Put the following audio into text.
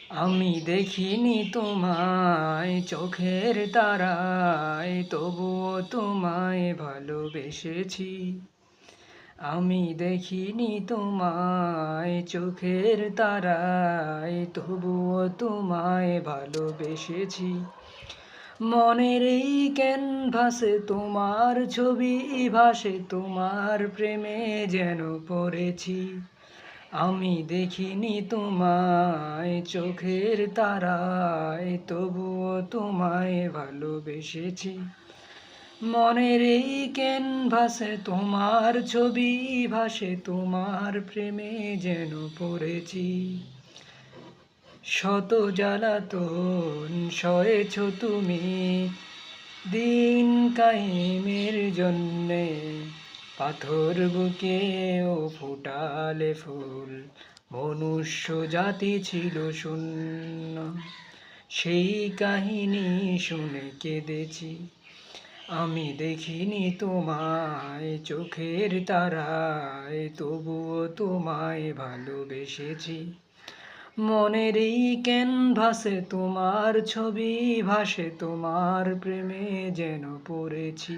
আমি দেখিনি তোমায় চোখের তারায়, তবুও তোমায় ভালোবেসেছি। আমি দেখিনি তোমায় চোখের তারায়, তবুও তোমায় ভালোবেসেছি। মনের এই ক্যানভাসে তোমার ছবি ভাসে, তোমার প্রেমে যেন পড়েছি। আমি দেখিনি তোমায় চোখের তারায়, তবুও তোমায় ভালোবেসেছি। মনের এই ক্যানভাসে তোমার ছবি ভাসে, তোমার প্রেমে যেন পড়েছি। শত জ্বালাতন সয়েছ তুমি দিন কায়েমের জন্যে, পাথর বুকেও ফুটালে ফুল, মনুষ্য জাতি ছিল শূন্য। সেই কাহিনী শুনে কেঁদেছি। আমি দেখিনি তোমায় চোখের তারায়, তবুও তোমায় ভালোবেসেছি। মনের এই ক্যানভাসে তোমার ছবি ভাসে, তোমার প্রেমে যেন পড়েছি।